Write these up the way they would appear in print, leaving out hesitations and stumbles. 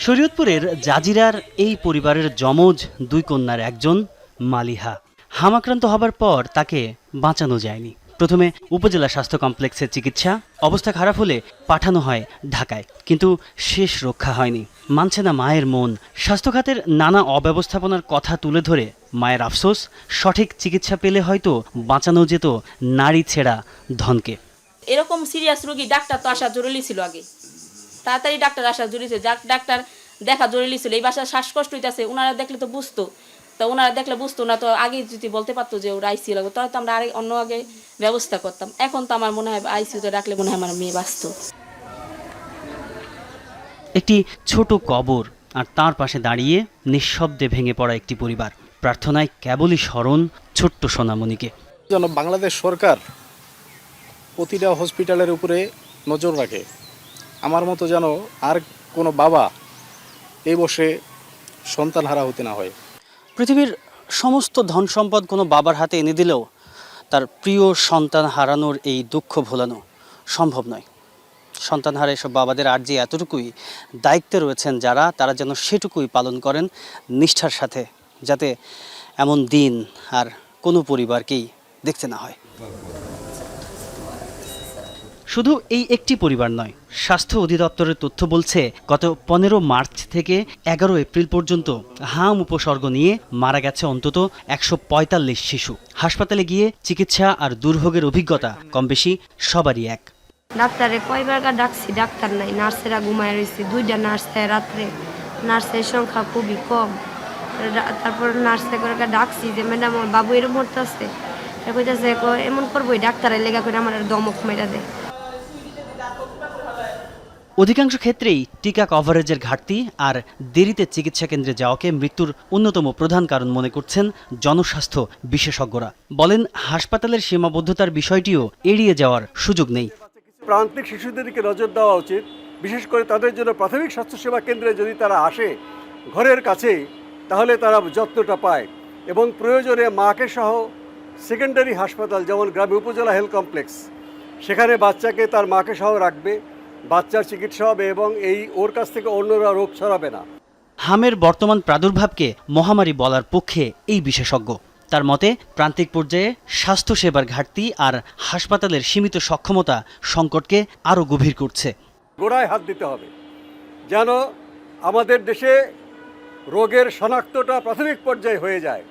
শরীয়তপুরের জাজিরার এই পরিবারের যমজ দুই কন্যার একজন মালিহা। হামাক্রান্ত হবার পর তাকে বাঁচানো যায়নি। প্রথমে উপজেলা স্বাস্থ্য কমপ্লেক্সে চিকিৎসা, অবস্থা খারাপ হলে পাঠানো হয় ঢাকায়, কিন্তু শেষ রক্ষা হয়নি। মানছে না মায়ের মন। স্বাস্থ্য খাতের নানা অব্যবস্থাপনার কথা তুলে ধরে মায়ের আফসোস, সঠিক চিকিৎসা পেলে হয়তো বাঁচানো যেত নারী ছেঁড়া ধনকে। এরকম সিরিয়াস রোগী ডাক্তার তো আসা জরুরি ছিল, আগে তাড়াতাড়ি ডাক্তার আসা জরুরি ছিল, ডাক্তার দেখা জরুরি ছিল। এই বাসায় শ্বাসকষ্ট হইতেছে, ওনারা দেখলে তো বুঝতো, তো ওনারা দেখলে বুঝতো না, তো আগে যদি বলতে পারতো যে ওরা আইসিইউ লাগবে, তাহলে তো আমরা অন্য আগে ব্যবস্থা করতাম। এখন তো আমার মনে হয় আইসিইউতে ডাকলে মনে হয় আমার মেয়ে বাঁচত। একটি ছোট কবর, আর তার পাশে দাঁড়িয়ে নিঃশব্দে ভেঙে পড়া একটি পরিবার। প্রার্থনায় কেবলই স্মরণ ছোট্ট সোনামণিকে। যেন বাংলাদেশ সরকার প্রতিটা হসপিটালের উপরে নজর রাখে। আমার মতো যেন আর কোনো বাবা এই বসে সন্তান হারা হতে না হয়। পৃথিবীর সমস্ত ধন সম্পদ কোনো বাবার হাতে এনে দিলেও তার প্রিয় সন্তান হারানোর এই দুঃখ ভোলানো সম্ভব নয়। সন্তান হারা এসব বাবাদের আর যে এতটুকুই দায়িত্বে রয়েছেন যারা, তারা যেন সেটুকুই পালন করেন নিষ্ঠার সাথে, যাতে এমন দিন আর কোনো পরিবারকেই দেখতে না হয়। শুধু এই একটি পরিবার নয়, স্বাস্থ্য অধিদপ্তরের তথ্য বলছে গত 15 মার্চ থেকে 11 এপ্রিল পর্যন্ত হাম উপসর্গ নিয়ে মারা গেছে অন্তত 145 শিশু। হাসপাতালে গিয়ে চিকিৎসা আর দুর্ভোগের অভিজ্ঞতা কম বেশি সবারই এক। ডাক্তারে কয়বার ডাকছি, ডাক্তার নাই, নার্সেরা ঘুমায় রয়েছে, 2টা নার্স থাকে রাত্রে, নার্সের সংখ্যা খুবই কম। তারপর নার্সে করে ডাকছি যে ম্যাডাম আমার বাবু এরম মরতেছে, কইতাছে এমন করবোই, ডাক্তারের লেগা করে আমার দমক মেরা দেয়। অধিকাংশ ক্ষেত্রেই টিকা কভারেজের ঘাটতি আর দেরিতে চিকিৎসা কেন্দ্রে যাওয়াকে মৃত্যুর অন্যতম প্রধান কারণ মনে করছেন জনস্বাস্থ্য বিশেষজ্ঞরা। বলেন, হাসপাতালের সীমাবদ্ধতার বিষয়টিও এড়িয়ে যাওয়ার সুযোগ নেই। প্রান্তিক শিশুদের দিকে নজর দেওয়া উচিত। বিশেষ করে তাদের জন্য প্রাথমিক স্বাস্থ্যসেবা কেন্দ্রে যদি তারা আসে ঘরের কাছেই, তাহলে তারা যত্নটা পায়। এবং প্রয়োজনে মাকে সহ সেকেন্ডারি হাসপাতাল, যেমন গ্রামে উপজেলা হেলথ কমপ্লেক্স, সেখানে বাচ্চাকে তার মাকে সহ রাখবে, বাচ্চার চিকিৎসা হবে এবং ওর কাছ থেকে অন্যরা রোগ ছড়াবে না। হামের বর্তমান প্রাদুর্ভাবকে মহামারী বলার পক্ষে এই বিশেষজ্ঞ। তার মতে, প্রান্তিক পর্যায়ে স্বাস্থ্যসেবার ঘাটতি আর হাসপাতালের সীমিত সক্ষমতা সংকটকে আরও গভীর করছে। গোড়ায় হাত দিতে হবে যেন আমাদের দেশে রোগের শনাক্তটা প্রাথমিক পর্যায়ে হয়ে যায়।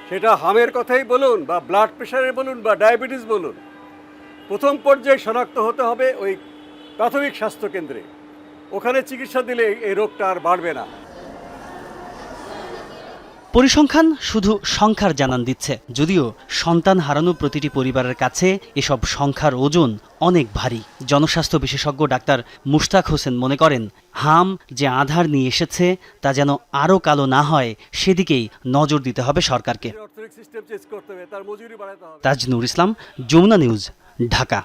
সেটা হামের কথাই বলুন বা ব্লাড প্রেশারের বলুন বা ডায়াবেটিস বলুন, প্রথম পর্যায়ে শনাক্ত হতে হবে ওই প্রাথমিক স্বাস্থ্যকেন্দ্রে। ওখানে চিকিৎসা দিলে এই রোগটা আর বাড়বে না। পরিসংখ্যান শুধু সংখ্যার জানান দিচ্ছে, যদিও সন্তান হারানো প্রতিটি পরিবারের কাছে এসব সংখ্যার ওজন অনেক ভারী। জনস্বাস্থ্য বিশেষজ্ঞ ডাক্তার মুশতাক হোসেন মনে করেন, হাম যে আধার নিয়ে এসেছে তা যেন আরও কালো না হয়, সেদিকেই নজর দিতে হবে সরকারকে। তাজনুর ইসলাম, যমুনা নিউজ, ঢাকা।